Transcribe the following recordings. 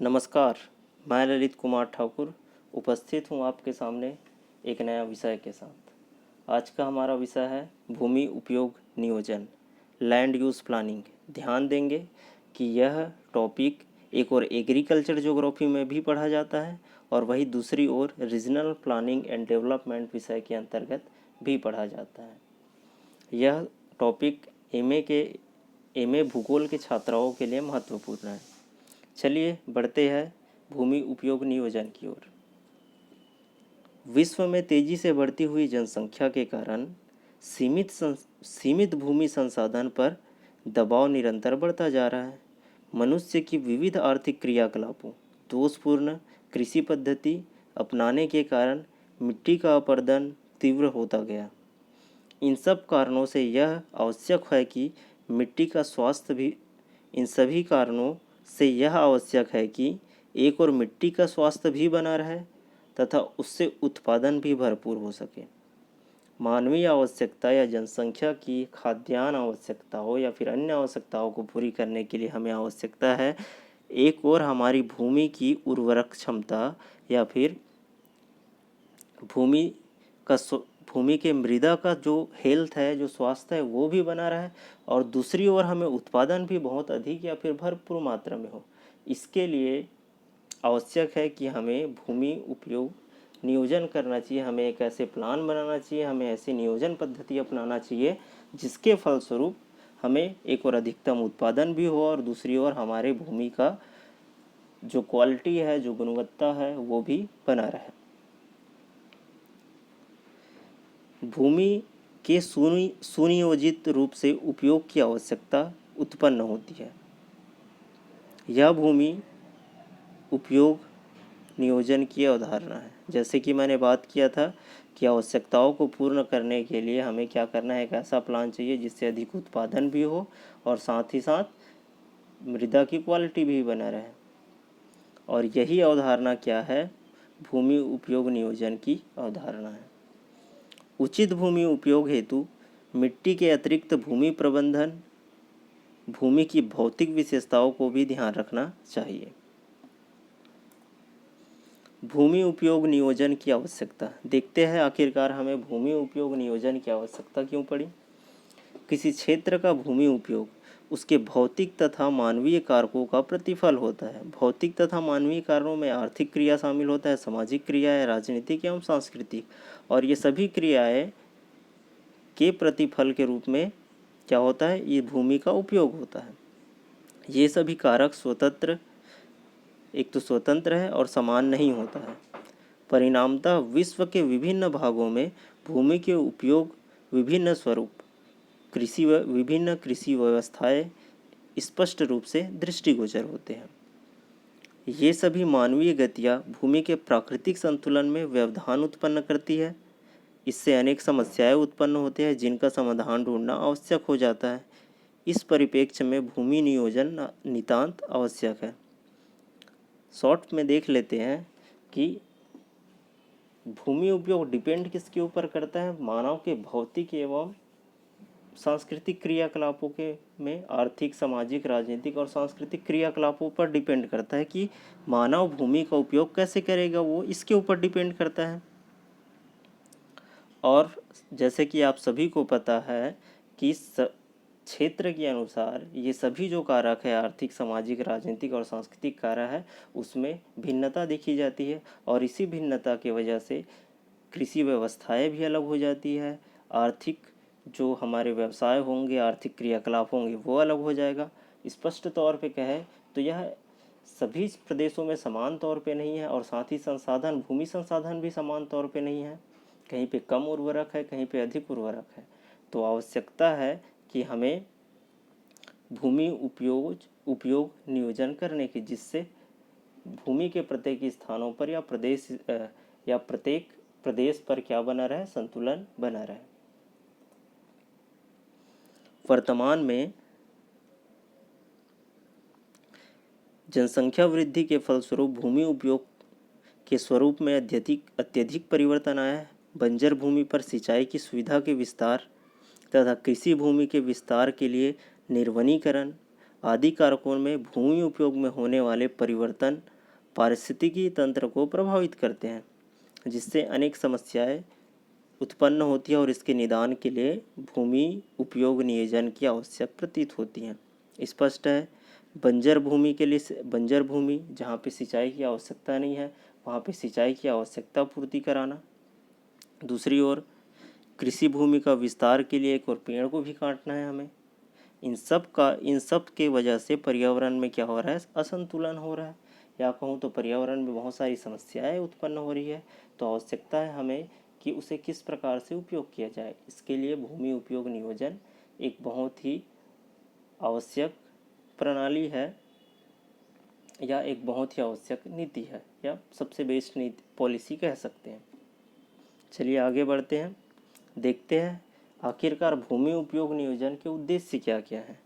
नमस्कार, मैं ललित कुमार ठाकुर उपस्थित हूँ आपके सामने एक नया विषय के साथ। आज का हमारा विषय है भूमि उपयोग नियोजन, लैंड यूज़ प्लानिंग। ध्यान देंगे कि यह टॉपिक एक और एग्रीकल्चर ज्योग्राफी में भी पढ़ा जाता है और वही दूसरी ओर रीजनल प्लानिंग एंड डेवलपमेंट विषय के अंतर्गत भी पढ़ा जाता है। यह टॉपिक एमए भूगोल के छात्राओं के लिए महत्वपूर्ण है। चलिए बढ़ते हैं भूमि उपयोग नियोजन की ओर। विश्व में तेजी से बढ़ती हुई जनसंख्या के कारण सीमित भूमि संसाधन पर दबाव निरंतर बढ़ता जा रहा है। मनुष्य की विविध आर्थिक क्रियाकलापों, दोषपूर्ण कृषि पद्धति अपनाने के कारण मिट्टी का अपरदन तीव्र होता गया। इन सब कारणों से यह आवश्यक है कि मिट्टी का स्वास्थ्य भी इन सभी कारणों से यह आवश्यक है कि एक और मिट्टी का स्वास्थ्य भी बना रहे तथा उससे उत्पादन भी भरपूर हो सके। मानवीय आवश्यकता या जनसंख्या की खाद्यान्न आवश्यकताओं या फिर अन्य आवश्यकताओं को पूरी करने के लिए हमें आवश्यकता है एक और हमारी भूमि की उर्वरक क्षमता या फिर भूमि का भूमि के मृदा का जो हेल्थ है, जो स्वास्थ्य है, वो भी बना रहे और दूसरी ओर हमें उत्पादन भी बहुत अधिक या फिर भरपूर मात्रा में हो। इसके लिए आवश्यक है कि हमें भूमि उपयोग नियोजन करना चाहिए। हमें एक ऐसे प्लान बनाना चाहिए, हमें ऐसी नियोजन पद्धति अपनाना चाहिए जिसके फलस्वरूप हमें एक और अधिकतम उत्पादन भी हो और दूसरी ओर हमारे भूमि का जो क्वालिटी है, जो गुणवत्ता है, वो भी बना रहे। भूमि के सुनियोजित रूप से उपयोग की आवश्यकता उत्पन्न होती है। यह भूमि उपयोग नियोजन की अवधारणा है। जैसे कि मैंने बात किया था कि आवश्यकताओं को पूर्ण करने के लिए हमें क्या करना है, एक ऐसा प्लान चाहिए जिससे अधिक उत्पादन भी हो और साथ ही साथ मृदा की क्वालिटी भी बना रहे। और यही अवधारणा क्या है, भूमि उपयोग नियोजन की अवधारणा है। उचित भूमि उपयोग हेतु मिट्टी के अतिरिक्त भूमि प्रबंधन, भूमि की भौतिक विशेषताओं को भी ध्यान रखना चाहिए। भूमि उपयोग नियोजन की आवश्यकता देखते हैं, आखिरकार हमें भूमि उपयोग नियोजन की आवश्यकता क्यों पड़ी। किसी क्षेत्र का भूमि उपयोग उसके भौतिक तथा मानवीय कारकों का प्रतिफल होता है। भौतिक तथा मानवीय कारणों में आर्थिक क्रिया शामिल होता है, सामाजिक क्रियाएं, राजनीतिक एवं सांस्कृतिक, और ये सभी क्रियाएं के प्रतिफल के रूप में क्या होता है, ये भूमि का उपयोग होता है। ये सभी कारक स्वतंत्र है और समान नहीं होता है। परिणामतः विश्व के विभिन्न भागों में भूमि के उपयोग विभिन्न स्वरूप विभिन्न कृषि व्यवस्थाएं स्पष्ट रूप से दृष्टिगोचर होते हैं। ये सभी मानवीय गतियाँ भूमि के प्राकृतिक संतुलन में व्यवधान उत्पन्न करती है। इससे अनेक समस्याएं उत्पन्न होते हैं जिनका समाधान ढूंढना आवश्यक हो जाता है। इस परिप्रेक्ष्य में भूमि नियोजन नितांत आवश्यक है। शॉर्ट में देख लेते हैं कि भूमि उपयोग डिपेंड किसके ऊपर करता है, मानव के भौतिक एवं सांस्कृतिक क्रियाकलापों के में आर्थिक, सामाजिक, राजनीतिक और सांस्कृतिक क्रियाकलापों पर डिपेंड करता है कि मानव भूमि का उपयोग कैसे करेगा, वो इसके ऊपर डिपेंड करता है। और जैसे कि आप सभी को पता है कि क्षेत्र के अनुसार ये सभी जो कारक है, आर्थिक, सामाजिक, राजनीतिक और सांस्कृतिक कारक है, उसमें भिन्नता देखी जाती है और इसी भिन्नता की वजह से कृषि व्यवस्थाएं भी अलग हो जाती है। आर्थिक जो हमारे व्यवसाय होंगे, आर्थिक क्रियाकलाप होंगे, वो अलग हो जाएगा। स्पष्ट तौर पे कहें तो यह सभी प्रदेशों में समान तौर पे नहीं है और साथ ही भूमि संसाधन भी समान तौर पे नहीं है। कहीं पे कम उर्वरक है, कहीं पे अधिक उर्वरक है। तो आवश्यकता है कि हमें भूमि उपयोग नियोजन करने की, जिससे भूमि के प्रत्येक स्थानों पर या प्रत्येक प्रदेश पर क्या बना रहे, संतुलन बना रहे। वर्तमान में जनसंख्या वृद्धि के फलस्वरूप भूमि उपयोग के स्वरूप में अत्यधिक परिवर्तन आया है। बंजर भूमि पर सिंचाई की सुविधा के विस्तार तथा कृषि भूमि के विस्तार के लिए निर्वनीकरण, आदि कारकों में भूमि उपयोग में होने वाले परिवर्तन पारिस्थितिकी तंत्र को प्रभावित करते हैं, जिससे अनेक समस्याएं उत्पन्न होती है और इसके निदान के लिए भूमि उपयोग नियोजन की आवश्यक प्रतीत होती है। स्पष्ट है, बंजर भूमि के लिए बंजर भूमि जहाँ पे सिंचाई की आवश्यकता नहीं है वहाँ पे सिंचाई की आवश्यकता पूर्ति कराना। दूसरी ओर कृषि भूमि का विस्तार के लिए एक और पेड़ को भी काटना है हमें। इन सब के वजह से पर्यावरण में क्या हो रहा है, असंतुलन हो रहा है, या कहूँ तो पर्यावरण में बहुत सारी समस्याएं उत्पन्न हो रही है। तो आवश्यकता है हमें कि उसे किस प्रकार से उपयोग किया जाए। इसके लिए भूमि उपयोग नियोजन एक बहुत ही आवश्यक प्रणाली है, या एक बहुत ही आवश्यक नीति है, या सबसे बेस्ट नीति पॉलिसी कह सकते हैं। चलिए आगे बढ़ते हैं, देखते हैं आखिरकार भूमि उपयोग नियोजन के उद्देश्य क्या क्या है।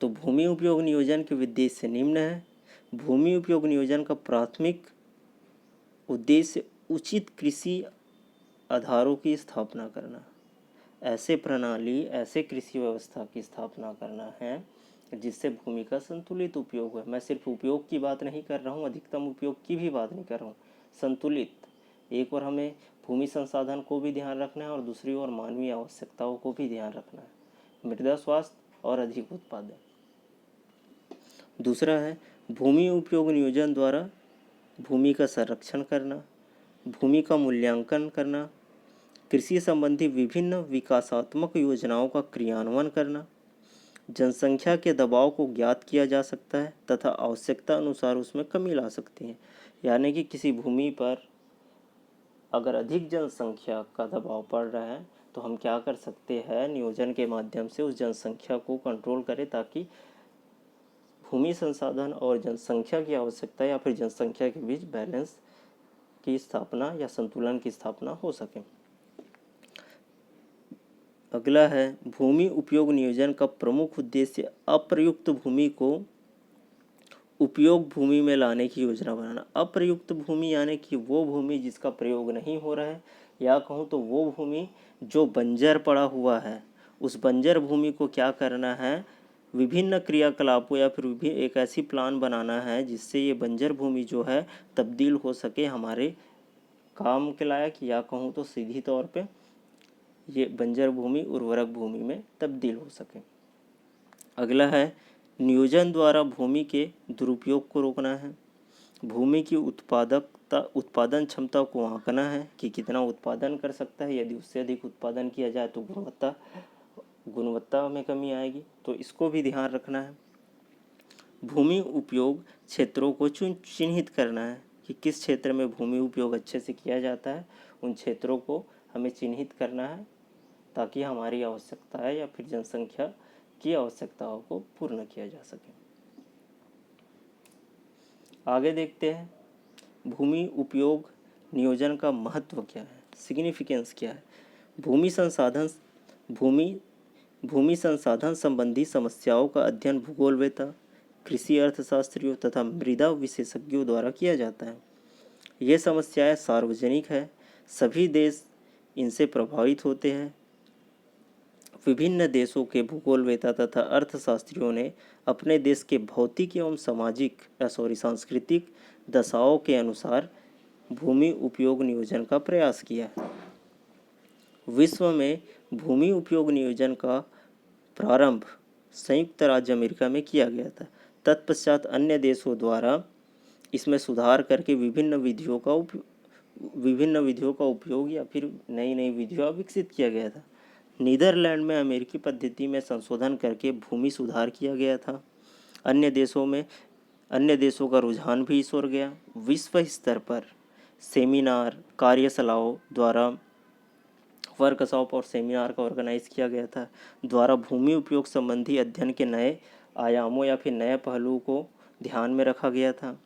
तो भूमि उपयोग नियोजन के उद्देश्य निम्न है। भूमि उपयोग नियोजन का प्राथमिक उद्देश्य उचित कृषि आधारों की स्थापना करना, ऐसे कृषि व्यवस्था की स्थापना करना है जिससे भूमि का संतुलित उपयोग है। मैं सिर्फ उपयोग की बात नहीं कर रहा हूँ, अधिकतम उपयोग की भी बात नहीं कर रहा हूँ, संतुलित। एक और हमें भूमि संसाधन को भी ध्यान रखना है और दूसरी ओर मानवीय आवश्यकताओं को भी ध्यान रखना है, मृदा स्वास्थ्य और अधिक उत्पादन। दूसरा है भूमि उपयोग नियोजन द्वारा भूमि का संरक्षण करना, भूमि का मूल्यांकन करना, कृषि संबंधी विभिन्न विकासात्मक योजनाओं का क्रियान्वयन करना, जनसंख्या के दबाव को ज्ञात किया जा सकता है तथा आवश्यकता अनुसार उसमें कमी ला सकती है। यानी कि किसी भूमि पर अगर अधिक जनसंख्या का दबाव पड़ रहा है तो हम क्या कर सकते हैं, नियोजन के माध्यम से उस जनसंख्या को कंट्रोल करें ताकि भूमि संसाधन और जनसंख्या की आवश्यकता या फिर जनसंख्या के बीच बैलेंस की स्थापना या संतुलन की स्थापना हो सके। अगला है भूमि उपयोग नियोजन का प्रमुख उद्देश्य अप्रयुक्त भूमि को उपयोग भूमि में लाने की योजना बनाना। अप्रयुक्त भूमि यानी कि वो भूमि जिसका प्रयोग नहीं हो रहा है, या कहूँ तो वो भूमि जो बंजर पड़ा हुआ है, उस बंजर भूमि को क्या करना है, विभिन्न क्रियाकलापों या फिर एक ऐसी प्लान बनाना है जिससे ये बंजर भूमि जो है तब्दील हो सके हमारे काम के लायक, या कहूँ तो सीधी तौर पे ये बंजर भूमि उर्वरक भूमि में तब्दील हो सके। अगला है नियोजन द्वारा भूमि के दुरुपयोग को रोकना है। भूमि की उत्पादन क्षमता को आंकना है कि कितना उत्पादन कर सकता है। यदि उससे अधिक उत्पादन किया जाए तो गुणवत्ता में कमी आएगी, तो इसको भी ध्यान रखना है। भूमि उपयोग क्षेत्रों को चिन्हित करना है कि किस क्षेत्र में भूमि उपयोग अच्छे से किया जाता है, उन क्षेत्रों को हमें चिन्हित करना है ताकि हमारी आवश्यकताएं या फिर जनसंख्या की आवश्यकताओं को पूर्ण किया जा सके। आगे देखते हैं भूमि उपयोग नियोजन का महत्व क्या है, सिग्निफिकेंस क्या है। भूमि संसाधन संबंधी समस्याओं का अध्ययन भूगोलवेत्ता, कृषि अर्थशास्त्रियों तथा मृदा विशेषज्ञों द्वारा किया जाता है। ये समस्याएं सार्वजनिक है, सभी देश इनसे प्रभावित होते हैं। विभिन्न देशों के भूगोलवेत्ता तथा अर्थशास्त्रियों ने अपने देश के भौतिक एवं सांस्कृतिक दशाओं के अनुसार भूमि उपयोग नियोजन का प्रयास किया है। विश्व में भूमि उपयोग नियोजन का प्रारंभ संयुक्त राज्य अमेरिका में किया गया था। तत्पश्चात अन्य देशों द्वारा इसमें सुधार करके विभिन्न विधियों का उपयोग या फिर नई विधियों विकसित किया गया था। नीदरलैंड में अमेरिकी पद्धति में संशोधन करके भूमि सुधार किया गया था। अन्य देशों का रुझान भी इस ओर गया। विश्व स्तर पर सेमिनार, कार्यशालाओं द्वारा वर्कशॉप और सेमिनार का ऑर्गेनाइज किया गया था, द्वारा भूमि उपयोग संबंधी अध्ययन के नए आयामों या फिर नए पहलुओं को ध्यान में रखा गया था।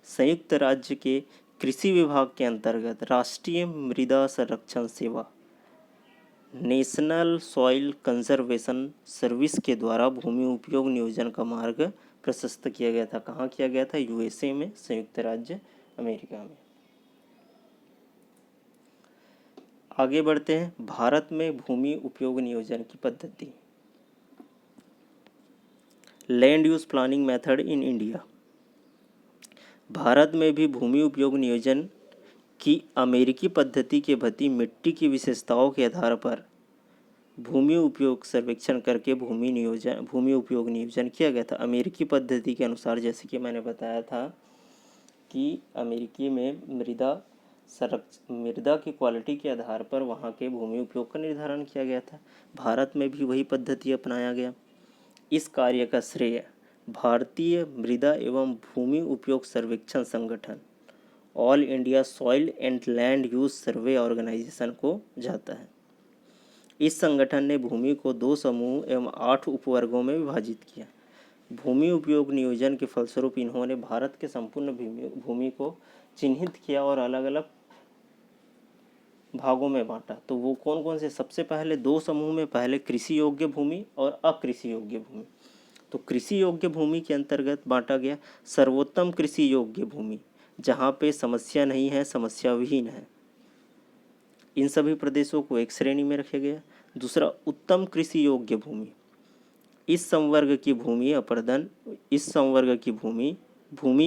संयुक्त राज्य के कृषि विभाग के अंतर्गत राष्ट्रीय मृदा संरक्षण सेवा, नेशनल सॉइल कंजर्वेशन सर्विस के द्वारा भूमि उपयोग नियोजन का मार्ग प्रशस्त किया गया था। कहाँ किया गया था? यूएसए में, संयुक्त राज्य अमेरिका में। आगे बढ़ते हैं भारत में भूमि उपयोग नियोजन की पद्धति। Land use planning method in India. Bharat में भी भूमि उपयोग नियोजन की अमेरिकी पद्धति के भांति मिट्टी की विशेषताओं के आधार पर भूमि उपयोग सर्वेक्षण करके भूमि उपयोग नियोजन किया गया था अमेरिकी पद्धति के अनुसार। जैसे कि मैंने बताया था कि अमेरिकी में मृदा की क्वालिटी के आधार पर वहाँ के भूमि उपयोग का निर्धारण किया गया था। भारत में भी वही पद्धति अपनाया गया। इस कार्य का श्रेय भारतीय मृदा एवं भूमि उपयोग सर्वेक्षण संगठन all India soil and land use survey organisation को जाता है। इस संगठन ने भूमि को 2 समूह एवं 8 उपवर्गों में विभाजित किया। भूमि उपयोग नियोजन के फलस्वरूप इन्होंने भारत के संपूर्ण भूमि को चिन्हित किया और अलग अलग भागों में बांटा। तो वो कौन कौन से? सबसे पहले 2 समूह में पहले कृषि योग्य भूमि और अकृषि योग्य भूमि। तो कृषि योग्य भूमि के अंतर्गत बांटा गया सर्वोत्तम कृषि योग्य भूमि, जहाँ पे समस्या नहीं है, समस्या विहीन है, इन सभी प्रदेशों को एक श्रेणी में रखा गया। दूसरा, उत्तम कृषि योग्य भूमि। इस संवर्ग की भूमि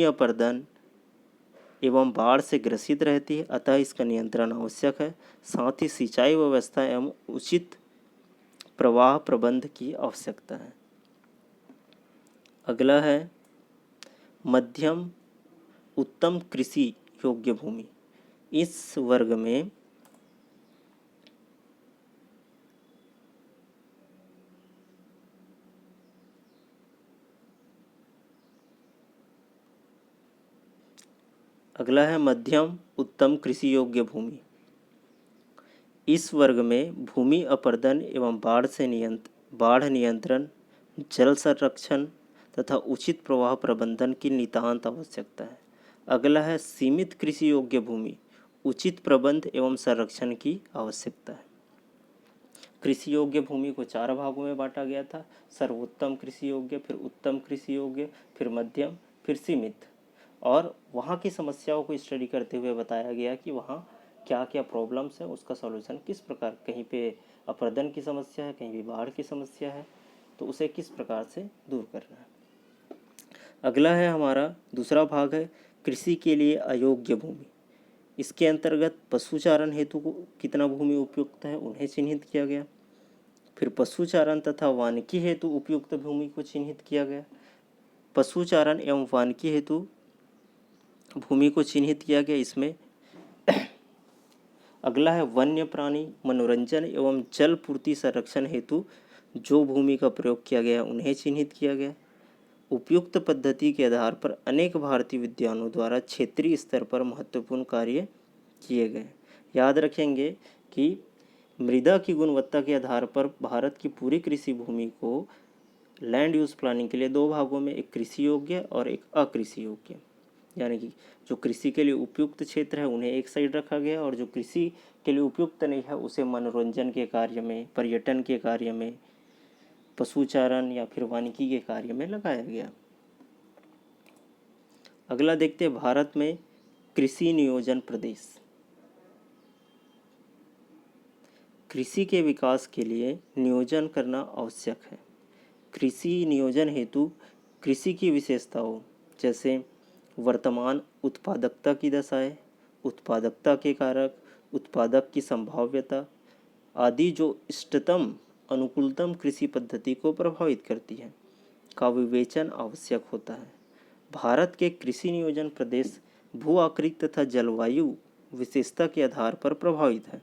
अपर्दन एवं बाढ़ से ग्रसित रहती है, अतः इसका नियंत्रण आवश्यक है। साथ ही सिंचाई व्यवस्था एवं उचित प्रवाह प्रबंध की आवश्यकता है। अगला है मध्यम उत्तम कृषि योग्य भूमि। इस वर्ग में अगला है मध्यम उत्तम कृषि योग्य भूमि। इस वर्ग में भूमि अपर्दन एवं बाढ़ नियंत्रण, जल संरक्षण तथा उचित प्रवाह प्रबंधन की नितांत आवश्यकता है। अगला है सीमित कृषि योग्य भूमि। उचित प्रबंध एवं संरक्षण की आवश्यकता है। कृषि योग्य भूमि को 4 भागों में बांटा गया था। सर्वोत्तम कृषि योग्य, फिर उत्तम कृषि योग्य, फिर मध्यम, फिर सीमित। और वहाँ की समस्याओं को स्टडी करते हुए बताया गया कि वहाँ क्या क्या प्रॉब्लम्स है, उसका सॉल्यूशन किस प्रकार, कहीं पे अपर्दन की समस्या है, कहीं भी बाढ़ की समस्या है, तो उसे किस प्रकार से दूर करना है। अगला है हमारा दूसरा भाग है कृषि के लिए अयोग्य भूमि। इसके अंतर्गत पशुचारण हेतु कितना भूमि उपयुक्त है उन्हें चिन्हित किया गया। फिर पशुचारण तथा वानिकी हेतु उपयुक्त भूमि को चिन्हित किया गया। पशुचारण एवं वानिकी हेतु भूमि को चिन्हित किया गया। इसमें अगला है वन्य प्राणी मनोरंजन एवं जल पूर्ति संरक्षण हेतु जो भूमि का प्रयोग किया गया उन्हें चिन्हित किया गया। उपयुक्त पद्धति के आधार पर अनेक भारतीय विद्वानों द्वारा क्षेत्रीय स्तर पर महत्वपूर्ण कार्य किए गए। याद रखेंगे कि मृदा की गुणवत्ता के आधार पर भारत की पूरी कृषि भूमि को लैंड यूज प्लानिंग के लिए 2 भागों में, एक कृषि योग्य और एक अकृषि योग्य, यानी कि जो कृषि के लिए उपयुक्त क्षेत्र है उन्हें एक साइड रखा गया और जो कृषि के लिए उपयुक्त नहीं है उसे मनोरंजन के कार्य में, पर्यटन के कार्य में, पशुचारण या फिर वानिकी के कार्य में लगाया गया। अगला देखते हैं भारत में कृषि नियोजन प्रदेश। कृषि के विकास के लिए नियोजन करना आवश्यक है। कृषि नियोजन हेतु कृषि की विशेषताओं जैसे वर्तमान उत्पादकता की दशाएं, उत्पादकता के कारक, उत्पादक की संभाव्यता आदि जो इष्टतम अनुकूलतम कृषि पद्धति को प्रभावित करती है का विवेचन आवश्यक होता है। भारत के कृषि नियोजन प्रदेश भू आकृति तथा जलवायु विशेषता के आधार पर प्रभावित है।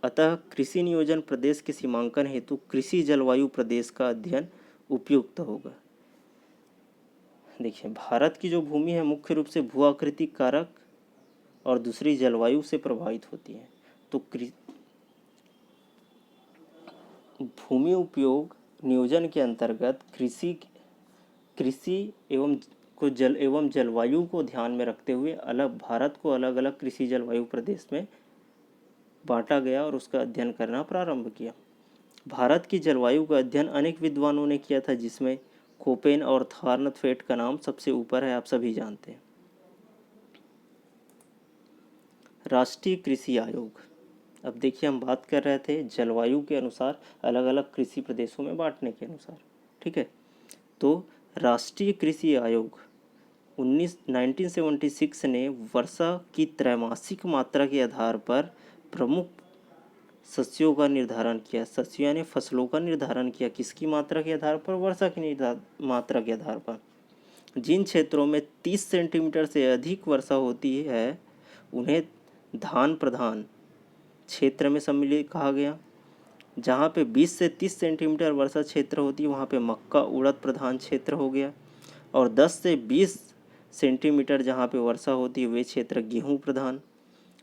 अतः कृषि नियोजन प्रदेश के सीमांकन हेतु कृषि जलवायु प्रदेश का अध्ययन उपयुक्त होगा। देखिए, भारत की जो भूमि है मुख्य रूप से भू आकृतिक कारक और दूसरी जलवायु से प्रभावित होती है। तो भूमि उपयोग नियोजन के अंतर्गत कृषि एवं जलवायु को ध्यान में रखते हुए भारत को अलग अलग कृषि जलवायु प्रदेश में बांटा गया और उसका अध्ययन करना प्रारंभ किया। भारत की जलवायु का अध्ययन अनेक विद्वानों ने किया था, जिसमें कोपेन और थार्नथवेट का नाम सबसे ऊपर है, आप सभी जानते हैं। राष्ट्रीय कृषि आयोग। अब देखिए, हम बात कर रहे थे जलवायु के अनुसार अलग अलग कृषि प्रदेशों में बांटने के अनुसार, ठीक है। तो राष्ट्रीय कृषि आयोग 1976 ने वर्षा की त्रैमासिक मात्रा के आधार पर प्रमुख सस्यों का निर्धारण किया। सस्यों यानी फसलों का निर्धारण किया। किसकी मात्रा के आधार पर? वर्षा की मात्रा के आधार पर। जिन क्षेत्रों में 30 सेंटीमीटर से अधिक वर्षा होती है उन्हें धान प्रधान क्षेत्र में सम्मिलित कहा गया। जहाँ पे 20 से 30 सेंटीमीटर वर्षा क्षेत्र होती है वहाँ पे मक्का उड़द प्रधान क्षेत्र हो गया। और 10 से 20 सेंटीमीटर जहाँ पे वर्षा होती है वे क्षेत्र गेहूँ प्रधान।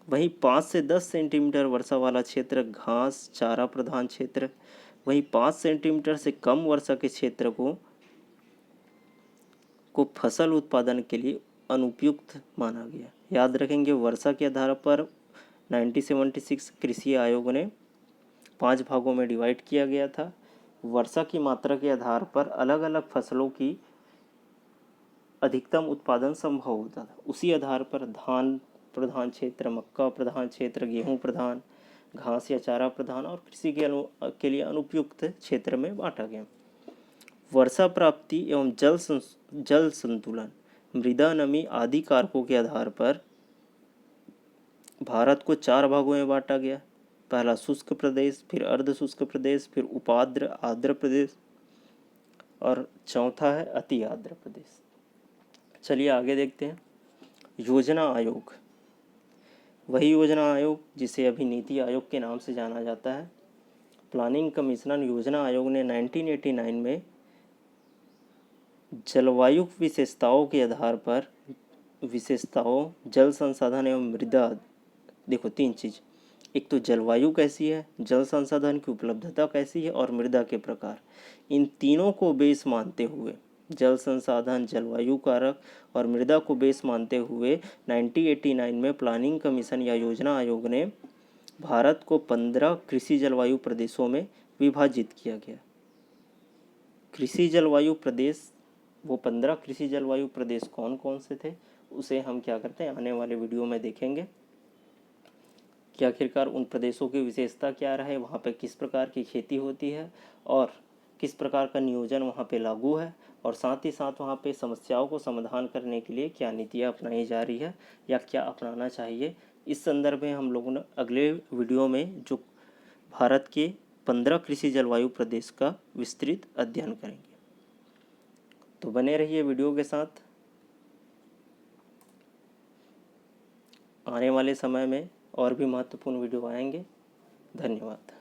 वहीं 5 से 10 सेंटीमीटर वर्षा वाला क्षेत्र घास चारा प्रधान क्षेत्र। वहीं 5 सेंटीमीटर से कम वर्षा के क्षेत्र को फसल उत्पादन के लिए अनुपयुक्त माना गया। याद रखेंगे, वर्षा के आधार पर 1976 कृषि आयोग ने 5 भागों में डिवाइड किया गया था। वर्षा की मात्रा के आधार पर अलग अलग फसलों की अधिकतम उत्पादन संभव होता था। उसी आधार पर धान प्रधान क्षेत्र, मक्का प्रधान क्षेत्र, गेहूं प्रधान, घास या चारा प्रधान और कृषि के लिए अनुपयुक्त क्षेत्र में बांटा गया। वर्षा प्राप्ति एवं जल संतुलन, मृदा नमी आदि कारकों के आधार पर भारत को 4 भागों में बांटा गया। पहला शुष्क प्रदेश, फिर अर्ध शुष्क प्रदेश, फिर उपाद्र आर्द्र प्रदेश और चौथा है अति आर्द्र प्रदेश। चलिए आगे देखते हैं। योजना आयोग, वही योजना आयोग जिसे अभी नीति आयोग के नाम से जाना जाता है। प्लानिंग कमिश्नर योजना आयोग ने 1989 में जलवायु विशेषताओं के आधार पर विशेषताओं, जल संसाधन एवं मृदा, देखो 3 चीज़, एक तो जलवायु कैसी है, जल संसाधन की उपलब्धता कैसी है और मृदा के प्रकार, इन तीनों को बेस मानते हुए, जल संसाधन, जलवायु कारक और मृदा को बेस मानते हुए 1989 में प्लानिंग कमीशन या योजना आयोग ने भारत को 15 कृषि जलवायु प्रदेशों में विभाजित किया गया। कृषि जलवायु प्रदेश, वो 15 कृषि जलवायु प्रदेश कौन कौन से थे उसे हम क्या करते हैं आने वाले वीडियो में देखेंगे कि आखिरकार उन प्रदेशों की विशेषता क्या रहे, वहाँ पे किस प्रकार की खेती होती है और किस प्रकार का नियोजन वहाँ पे लागू है, और साथ ही साथ वहाँ पे समस्याओं को समाधान करने के लिए क्या नीतियाँ अपनाई जा रही है या क्या अपनाना चाहिए। इस संदर्भ में हम लोगों ने अगले वीडियो में जो भारत के 15 कृषि जलवायु प्रदेश का विस्तृत अध्ययन करेंगे। तो बने रहिए वीडियो के साथ। आने वाले समय में और भी महत्वपूर्ण वीडियो आएंगे। धन्यवाद।